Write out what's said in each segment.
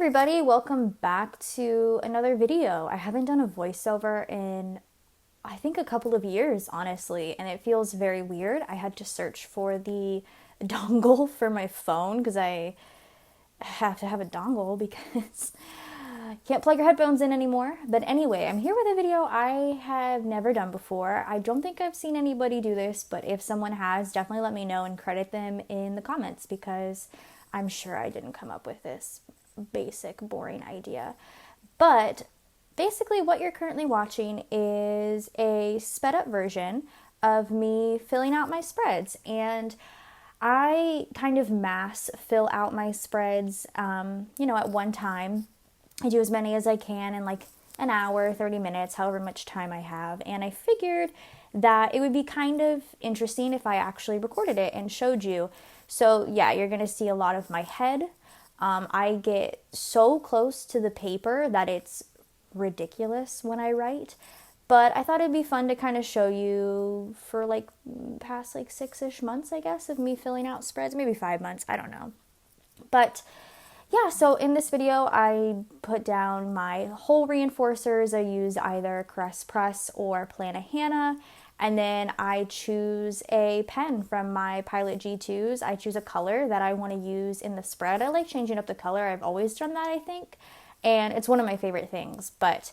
everybody, welcome back to another video. I haven't done a voiceover in I think a couple of years, honestly, and it feels very weird. I had to search for the dongle for my phone because I have to have a dongle because I can't plug your headphones in anymore. But anyway, I'm here with a video I have never done before. I don't think I've seen anybody do this, but if someone has, definitely let me know and credit them in the comments because I'm sure I didn't come up with this basic, boring idea. But basically what you're currently watching is a sped up version of me filling out my spreads. And I kind of mass fill out my spreads, at one time. I do as many as I can in like an hour, 30 minutes, however much time I have. And I figured that it would be kind of interesting if I actually recorded it and showed you. So yeah, you're going to see a lot of my head. I get so close to the paper that it's ridiculous when I write. But I thought it'd be fun to kind of show you for like past like 6-ish months, I guess, of me filling out spreads. Maybe 5 months, I don't know. But yeah, so in this video, I put down my whole reinforcers. I use either Caress Press or Plannahannah. And then I choose a pen from my Pilot G2s. I choose a color that I want to use in the spread. I like changing up the color. I've always done that, I think. And it's one of my favorite things. But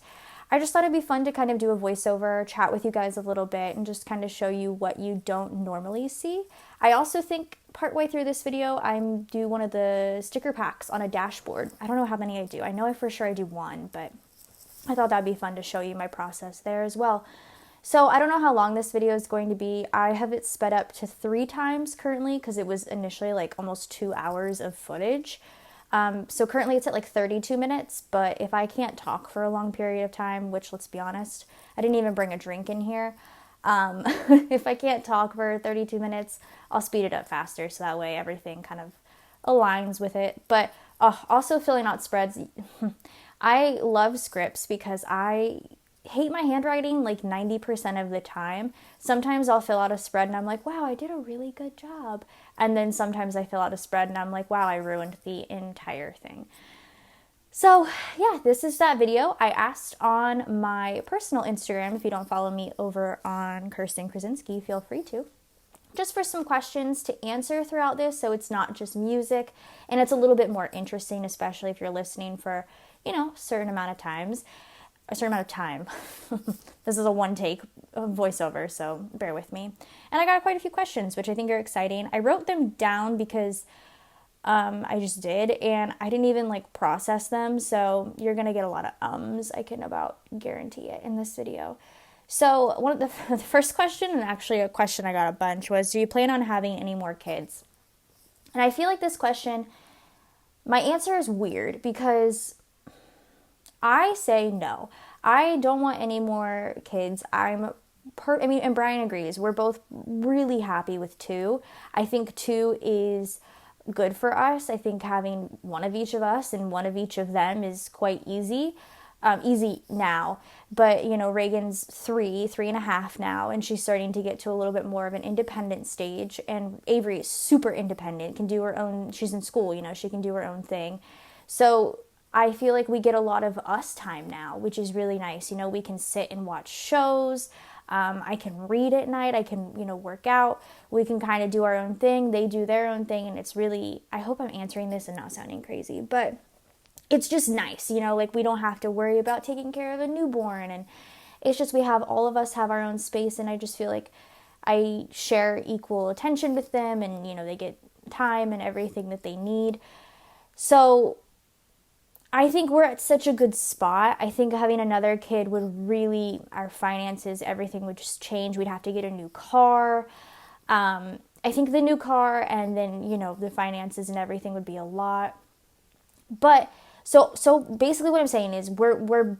I just thought it'd be fun to kind of do a voiceover, chat with you guys a little bit, and just kind of show you what you don't normally see. I also think partway through this video, I'm do one of the sticker packs on a dashboard. I don't know how many I do. I know for sure I do one, but I thought that'd be fun to show you my process there as well. So I don't know how long this video is going to be. I have it sped up to 3 times currently because it was initially like almost 2 hours of footage. So currently it's at like 32 minutes, but if I can't talk for a long period of time, which let's be honest, I didn't even bring a drink in here. If I can't talk for 32 minutes, I'll speed it up faster so that way everything kind of aligns with it. But also filling out spreads. I love scripts because I hate my handwriting like 90% of the time. Sometimes I'll fill out a spread and I'm like, wow, I did a really good job. And then sometimes I fill out a spread and I'm like, wow, I ruined the entire thing. So yeah, this is that video. I asked on my personal Instagram, if you don't follow me over on Kirsten Krasinski, feel free to, just for some questions to answer throughout this. So it's not just music and it's a little bit more interesting, especially if you're listening for, a certain amount of time. This is a one take voiceover, so bear with me. And I got quite a few questions, which I think are exciting. I wrote them down because I just did, and I didn't even like process them. So you're going to get a lot of I can about guarantee it in this video. So one of the first question, and actually a question I got a bunch, was, do you plan on having any more kids? And I feel like this question, my answer is weird because I say no. I don't want any more kids. And Brian agrees. We're both really happy with 2. I think 2 is good for us. I think having one of each of us and one of each of them is quite easy. Easy now. But, Reagan's 3.5 now, and she's starting to get to a little bit more of an independent stage. And Avery is super independent, can do her own, she's in school, she can do her own thing. So I feel like we get a lot of us time now, which is really nice. We can sit and watch shows. I can read at night. I can, work out. We can kind of do our own thing. They do their own thing. And it's really, I hope I'm answering this and not sounding crazy, but it's just nice, like we don't have to worry about taking care of a newborn. And it's just, all of us have our own space. And I just feel like I share equal attention with them and, they get time and everything that they need. So I think we're at such a good spot. I think having another kid would really, our finances, everything would just change. We'd have to get a new car. I think the new car and then, the finances and everything would be a lot. But so basically what I'm saying is we're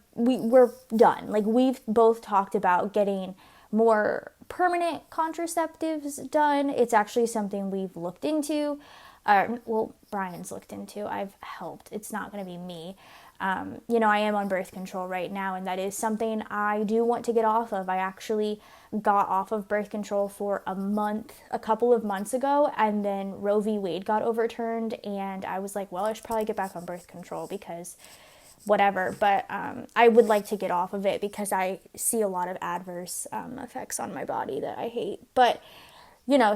done. Like we've both talked about getting more permanent contraceptives done. It's actually something we've looked into. well, Brian's looked into. I've helped. It's not going to be me. I am on birth control right now, and that is something I do want to get off of. I actually got off of birth control for a couple of months ago, and then Roe v. Wade got overturned, and I was like, well, I should probably get back on birth control because whatever. But I would like to get off of it because I see a lot of adverse effects on my body that I hate. But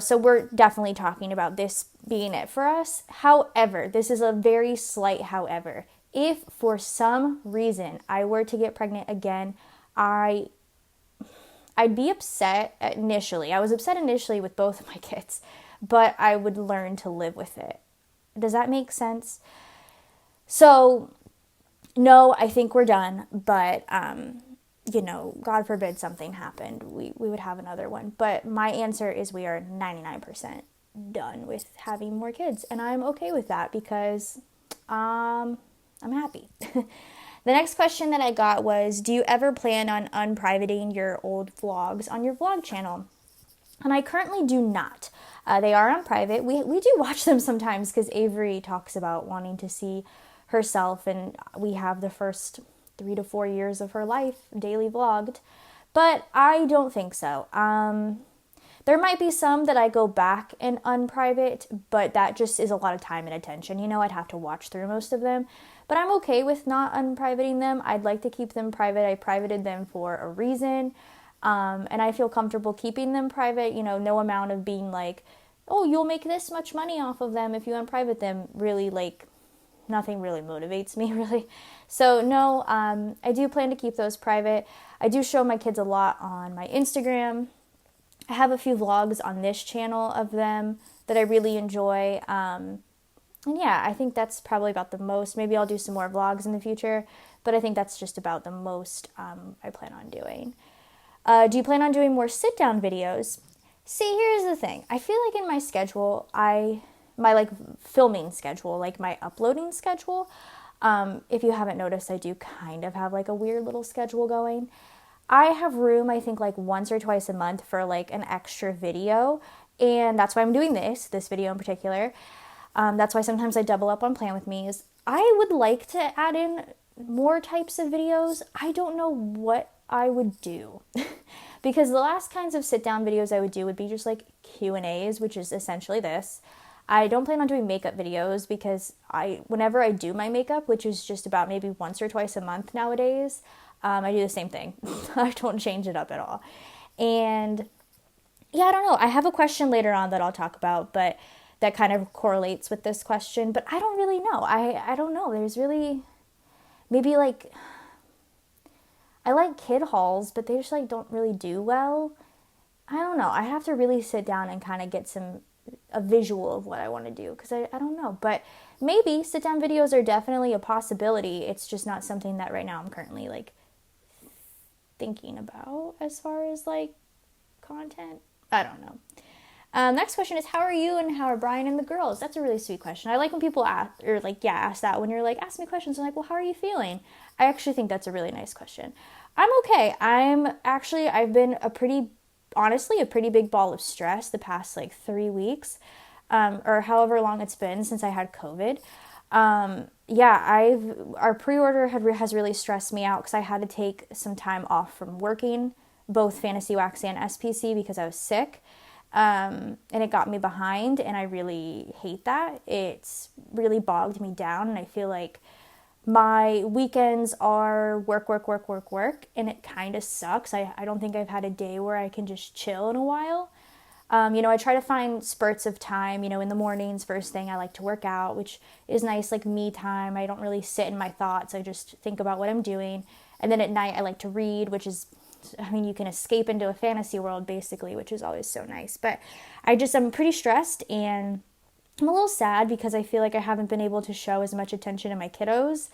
so we're definitely talking about this being it for us. However, this is a very slight however. If for some reason I were to get pregnant again, I'd be upset initially. I was upset initially with both of my kids, but I would learn to live with it. Does that make sense? So, no, I think we're done, but God forbid something happened, we would have another one. But my answer is we are 99% done with having more kids, and I'm okay with that because I'm happy. The next question that I got was, do you ever plan on unprivating your old vlogs on your vlog channel? And I currently do not. They are on private. We do watch them sometimes because Avery talks about wanting to see herself, and we have the first 3 to 4 years of her life daily vlogged, but I don't think so. There might be some that I go back and unprivate, but that just is a lot of time and attention. I'd have to watch through most of them, but I'm okay with not unprivating them. I'd like to keep them private. I privated them for a reason, and I feel comfortable keeping them private. No amount of being like, oh, you'll make this much money off of them if you unprivate them, really, like, nothing really motivates me, really. So no, I do plan to keep those private. I do show my kids a lot on my Instagram. I have a few vlogs on this channel of them that I really enjoy. And yeah, I think that's probably about the most. Maybe I'll do some more vlogs in the future, but I think that's just about the most I plan on doing. Do you plan on doing more sit-down videos? See, here's the thing. I feel like in my schedule, my like filming schedule, like my uploading schedule, if you haven't noticed, I do kind of have like a weird little schedule going. I have room, I think, like once or twice a month for like an extra video, and that's why I'm doing this video in particular. That's why sometimes I double up on Plan With Me. Is I would like to add in more types of videos. I don't know what I would do because the last kinds of sit down videos I would do would be just like Q&As, which is essentially this. I don't plan on doing makeup videos because whenever I do my makeup, which is just about maybe once or twice a month nowadays, I do the same thing. I don't change it up at all. And yeah, I don't know. I have a question later on that I'll talk about, but that kind of correlates with this question, but I don't really know. I don't know. There's really, maybe like, I like kid hauls, but they just like don't really do well. I don't know. I have to really sit down and kind of get a visual of what I want to do because I don't know, but maybe sit down videos are definitely a possibility. It's just not something that right now I'm currently like thinking about as far as like content. I don't know. Next question is, how are you and how are Brian and the girls? That's a really sweet question. I like when people ask that when you're like, ask me questions. I'm like, well, how are you feeling? I actually think that's a really nice question. I'm okay. I've been honestly a pretty big ball of stress the past like 3 weeks, or however long it's been since I had COVID. Our pre-order has really stressed me out because I had to take some time off from working, both Fantasy Wax and SPC, because I was sick. And it got me behind, and I really hate that. It's really bogged me down, and I feel like my weekends are work, and it kind of sucks. I don't think I've had a day where I can just chill in a while. I try to find spurts of time, in the mornings, first thing I like to work out, which is nice, like me time. I don't really sit in my thoughts. I just think about what I'm doing. And then at night I like to read, which is, you can escape into a fantasy world basically, which is always so nice. But I'm pretty stressed, and I'm a little sad because I feel like I haven't been able to show as much attention to my kiddos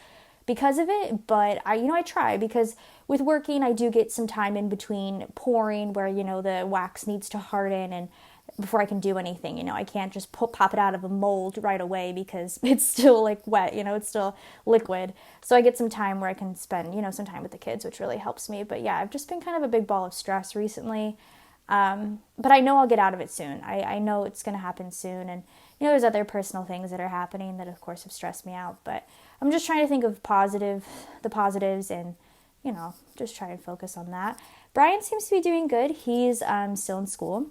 because of it. But I try, because with working, I do get some time in between pouring where, the wax needs to harden and before I can do anything, I can't just pop it out of a mold right away because it's still like wet, it's still liquid. So I get some time where I can spend, some time with the kids, which really helps me. But yeah, I've just been kind of a big ball of stress recently. But I know I'll get out of it soon. I know it's going to happen soon. And, there's other personal things that are happening that of course have stressed me out, but I'm just trying to think of the positives, and just try and focus on that. Brian seems to be doing good. He's still in school.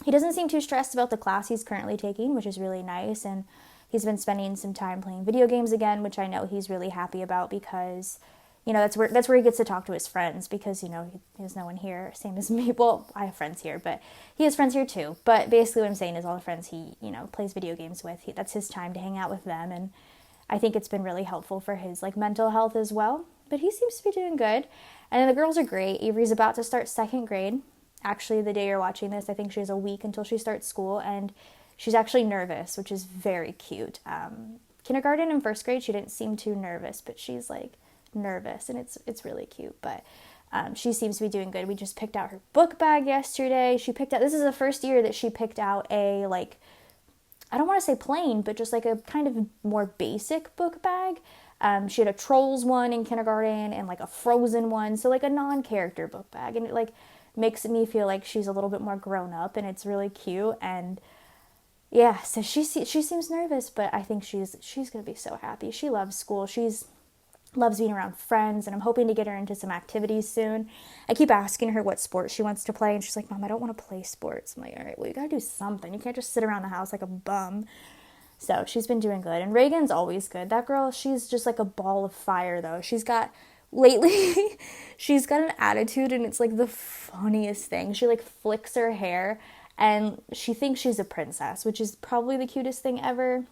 He doesn't seem too stressed about the class he's currently taking, which is really nice, and he's been spending some time playing video games again, which I know he's really happy about, because that's where he gets to talk to his friends, because he has no one here, same as me. Well, I have friends here, but he has friends here too. But basically what I'm saying is all the friends he plays video games with, that's his time to hang out with them, and I think it's been really helpful for his mental health as well. But he seems to be doing good. And then the girls are great. Avery's about to start 2nd grade. Actually, the day you're watching this, I think she has a week until she starts school, and she's actually nervous, which is very cute. Kindergarten and 1st grade, she didn't seem too nervous, but she's nervous, and it's really cute. But she seems to be doing good. We just picked out her book bag yesterday. This is the first year that she picked out a I don't want to say plain, but just a kind of more basic book bag. She had a Trolls one in kindergarten and a Frozen one, so a non-character book bag, and it makes me feel like she's a little bit more grown up, and it's really cute. And yeah, so she seems nervous, but I think she's gonna be so happy. She loves school. Loves being around friends, and I'm hoping to get her into some activities soon. I keep asking her what sports she wants to play, and she's like, Mom, I don't want to play sports. I'm like, all right, well, you gotta do something. You can't just sit around the house like a bum. So she's been doing good. And Reagan's always good. That girl, she's just a ball of fire, though. Lately, she's got an attitude, and it's the funniest thing. She flicks her hair, and she thinks she's a princess, which is probably the cutest thing ever.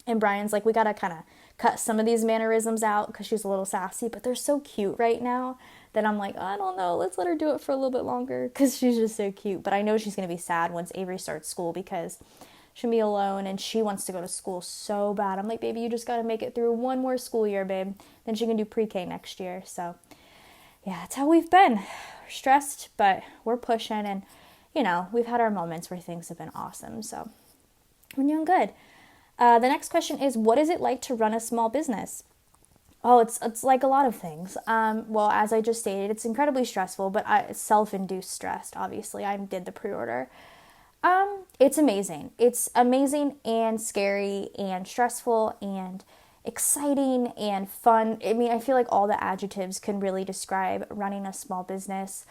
And Brian's we gotta kind of cut some of these mannerisms out because she's a little sassy, but they're so cute right now that I'm I don't know, let's let her do it for a little bit longer because she's just so cute. But I know she's going to be sad once Avery starts school, because she'll be alone, and she wants to go to school so bad. I'm baby, you just got to make it through one more school year, babe. Then she can do pre-K next year. So yeah, that's how we've been. We're stressed, but we're pushing, and we've had our moments where things have been awesome. So we're doing good. The next question is, what is it like to run a small business? Oh, it's like a lot of things. Well, as I just stated, it's incredibly stressful, but self-induced stressed, obviously. I did the pre-order. It's amazing. It's amazing and scary and stressful and exciting and fun. I mean, I feel like all the adjectives can really describe running a small business.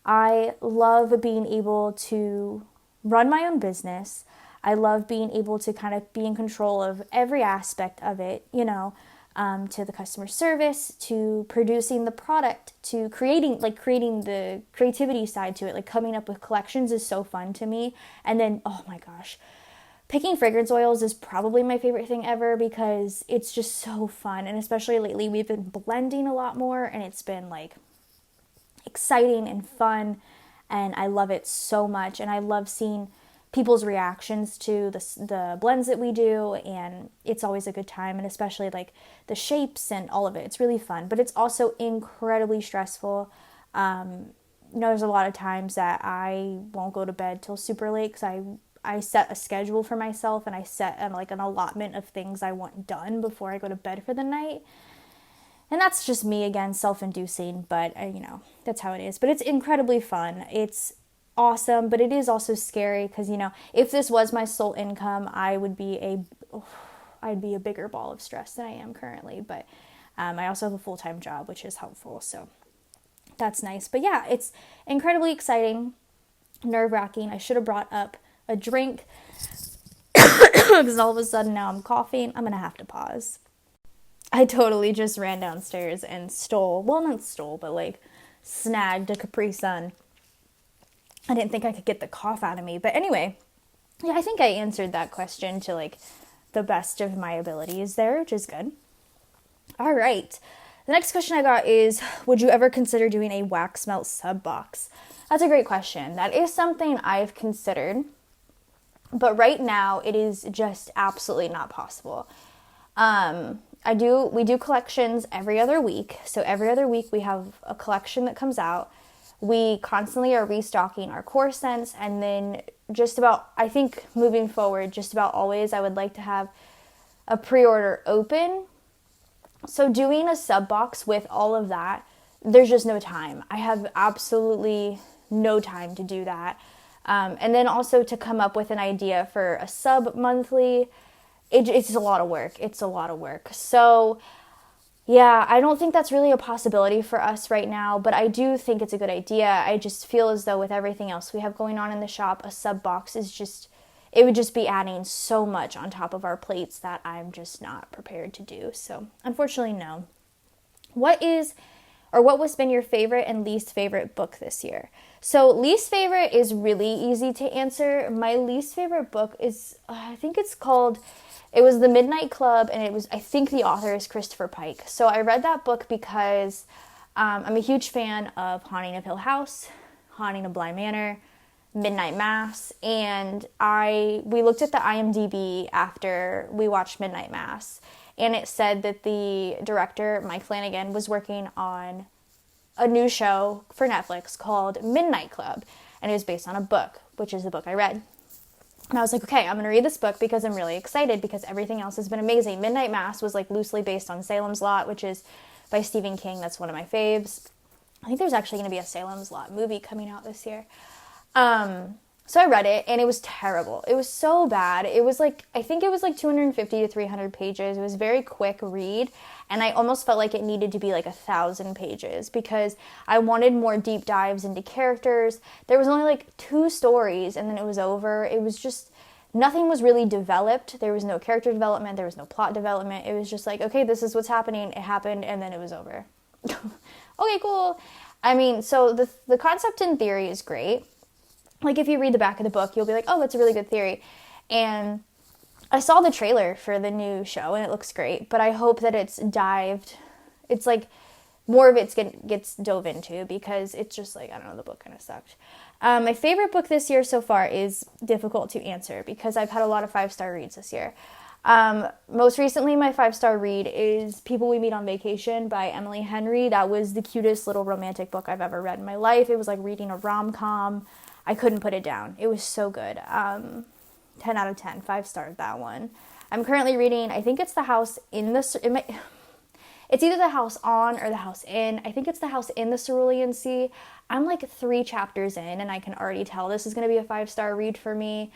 I love being able to run my own business. I love being able to kind of be in control of every aspect of it, to the customer service, to producing the product, to creating the creativity side to it. Coming up with collections is so fun to me. And then, oh my gosh, picking fragrance oils is probably my favorite thing ever, because it's just so fun. And especially lately, we've been blending a lot more, and it's been exciting and fun, and I love it so much. And I love seeing people's reactions to the blends that we do, and it's always a good time, and especially the shapes and all of it. It's really fun, but it's also incredibly stressful. There's a lot of times that I won't go to bed till super late because I set a schedule for myself, and I set an allotment of things I want done before I go to bed for the night. And that's just me, again, self-inducing, but that's how it is. But it's incredibly fun. It's awesome, but it is also scary because if this was my sole income, I'd be a bigger ball of stress than I am currently. But I also have a full-time job, which is helpful, so that's nice. But yeah, it's incredibly exciting, nerve-wracking. I should have brought up a drink because all of a sudden now I'm coughing. I'm gonna have to pause. I totally just ran downstairs and snagged a Capri Sun. I didn't think I could get the cough out of me. But anyway, yeah, I think I answered that question to the best of my abilities there, which is good. All right. The next question I got is, would you ever consider doing a wax melt sub box? That's a great question. That is something I've considered, but right now it is just absolutely not possible. We do collections every other week. So every other week we have a collection that comes out. We constantly are restocking our core scents, and then I think moving forward, just about always, I would like to have a pre-order open. So doing a sub box with all of that, there's just no time. I have absolutely no time to do that. And then also to come up with an idea for a sub monthly, it's a lot of work. It's a lot of work. So yeah, I don't think that's really a possibility for us right now, but I do think it's a good idea. I just feel as though with everything else we have going on in the shop, a sub box is just, it would just be adding so much on top of our plates that I'm just not prepared to do. So unfortunately, no. What was been your favorite and least favorite book this year? So least favorite is really easy to answer. My least favorite book is, I think it's called, it was The Midnight Club, and I think the author is Christopher Pike. So I read that book because I'm a huge fan of Haunting of Hill House, Haunting of Bly Manor, Midnight Mass, and we looked at the IMDb after we watched Midnight Mass, and it said that the director, Mike Flanagan, was working on a new show for Netflix called Midnight Club, and it was based on a book, which is the book I read. And I was like, okay, I'm going to read this book because I'm really excited because everything else has been amazing. Midnight Mass was like loosely based on Salem's Lot, which is by Stephen King. That's one of my faves. I think there's actually going to be a Salem's Lot movie coming out this year. So I read it and it was terrible. It was so bad. It was like, I think it was like 250 to 300 pages. It was a very quick read. And I almost felt like it needed to be like 1,000 pages because I wanted more deep dives into characters. There was only like 2 stories and then it was over. It was just, nothing was really developed. There was no character development. There was no plot development. It was just like, okay, this is what's happening. It happened and then it was over. Okay, cool. I mean, so the concept in theory is great. Like if you read the back of the book, you'll be like, oh, that's a really good theory. And I saw the trailer for the new show and it looks great, but I hope that it's like more of it gets dove into because it's just like, I don't know, the book kind of sucked. My favorite book this year so far is difficult to answer because I've had a lot of 5-star reads this year. Most recently, my 5-star read is People We Meet on Vacation by Emily Henry. That was the cutest little romantic book I've ever read in my life. It was like reading a rom-com. I couldn't put it down. It was so good. 10 out of 10, 5-star that one. I'm currently reading, I think it's The House in the, it's either The House on or The House in. I think it's The House in the Cerulean Sea. I'm like 3 chapters in and I can already tell this is going to be a 5-star read for me.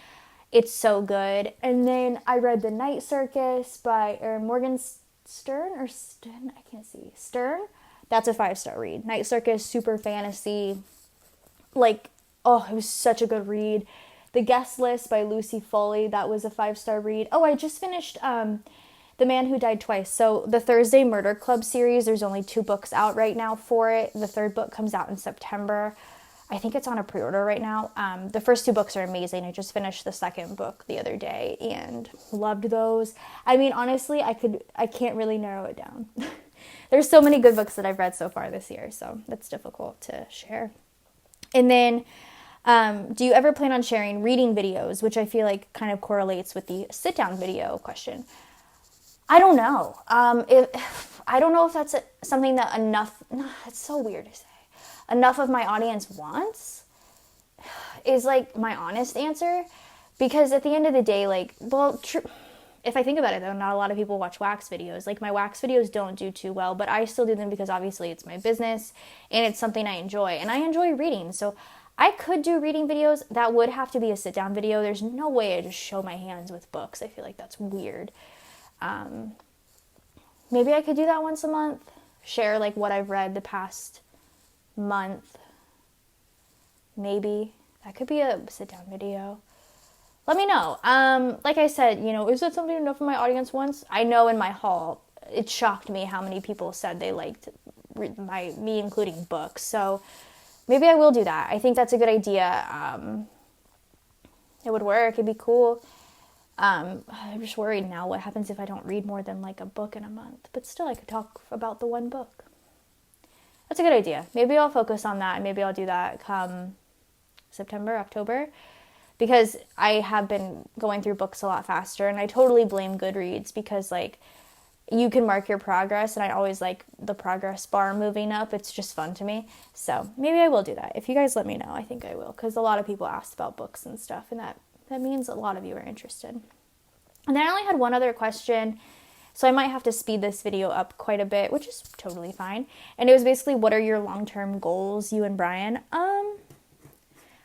It's so good. And then I read The Night Circus by Morgan Stern or Stern, I can't see. Stern? That's a 5-star read. Night Circus, super fantasy. Like, oh, it was such a good read. The Guest List by Lucy Foley, that was a 5-star read. Oh, I just finished The Man Who Died Twice. So the Thursday Murder Club series, there's only 2 books out right now for it. The 3rd book comes out in September. I think it's on a pre-order right now. The first 2 books are amazing. I just finished the 2nd book the other day and loved those. I mean, honestly, I can't really narrow it down. There's so many good books that I've read so far this year, so that's difficult to share. And then, do you ever plan on sharing reading videos, which I feel like kind of correlates with the sit-down video question? I don't know. I don't know if that's something that it's so weird to say. Enough of my audience wants is like my honest answer. Because at the end of the day, like, well, if I think about it though, not a lot of people watch wax videos. Like my wax videos don't do too well, but I still do them because obviously it's my business and it's something I enjoy. And I enjoy reading, so I could do reading videos. That would have to be a sit-down video. There's no way I just show my hands with books. I feel like that's weird. Maybe I could do that once a month. Share like what I've read the past month. Maybe. That could be a sit-down video. Let me know. Like I said, is that something enough of my audience wants? I know in my haul, it shocked me how many people said they liked me including books. So maybe I will do that. I think that's a good idea. It would work. It'd be cool. I'm just worried now. What happens if I don't read more than like a book in a month? But still, I could talk about the one book. That's a good idea. Maybe I'll focus on that. And maybe I'll do that come September, October. Because I have been going through books a lot faster. And I totally blame Goodreads because like you can mark your progress, and I always like the progress bar moving up. It's just fun to me. So maybe I will do that. If you guys let me know, I think I will, because a lot of people asked about books and stuff, and that means a lot of you are interested. And then I only had one other question, so I might have to speed this video up quite a bit, which is totally fine. And it was basically, what are your long-term goals, you and Brian?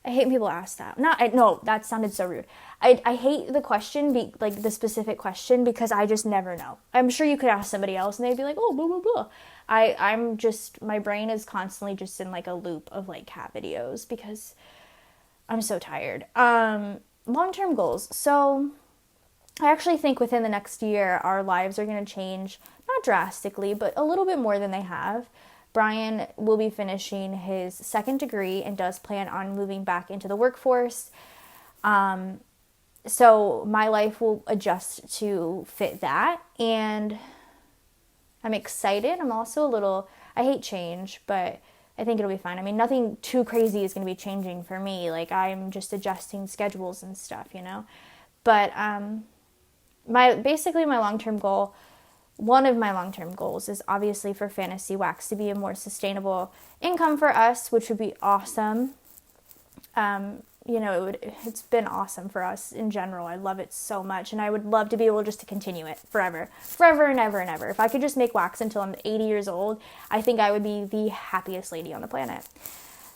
I hate when people ask that. No, that sounded so rude. I hate the question, like the specific question, because I just never know. I'm sure you could ask somebody else and they'd be like, oh, blah, blah, blah. I'm just, my brain is constantly just in like a loop of like cat videos because I'm so tired. Long-term goals. So I actually think within the next year, our lives are going to change, not drastically, but a little bit more than they have. Brian will be finishing his second degree and does plan on moving back into the workforce. So my life will adjust to fit that. And I'm excited. I'm also I hate change, but I think it'll be fine. I mean, nothing too crazy is going to be changing for me. Like, I'm just adjusting schedules and stuff, you know? But basically my long-term goal, one of my long-term goals is obviously for Fantasy Wax to be a more sustainable income for us, which would be awesome. It's been awesome for us in general. I love it so much, and I would love to be able just to continue it forever and ever and ever. If I could just make wax until I'm 80 years old, I think I would be the happiest lady on the planet.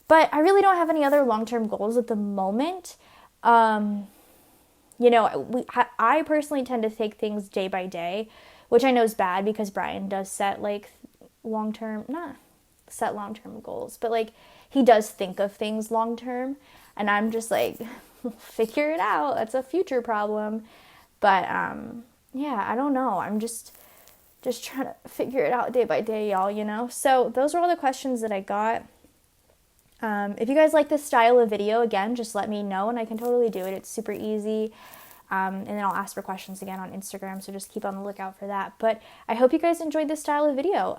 But I really don't have any other long-term goals at the moment. I personally tend to take things day by day, which I know is bad because Brian does set like long-term goals, but like he does think of things long-term, and I'm just like, figure it out. That's a future problem. But I don't know. I'm just trying to figure it out day by day, y'all, you know? So those are all the questions that I got. If you guys like this style of video, again, just let me know and I can totally do it. It's super easy. And then I'll ask for questions again on Instagram, so just keep on the lookout for that. But I hope you guys enjoyed this style of video.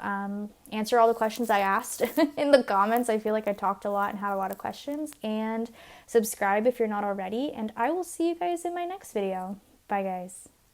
Answer all the questions I asked in the comments. I feel like I talked a lot and had a lot of questions. And subscribe if you're not already. And I will see you guys in my next video. Bye, guys.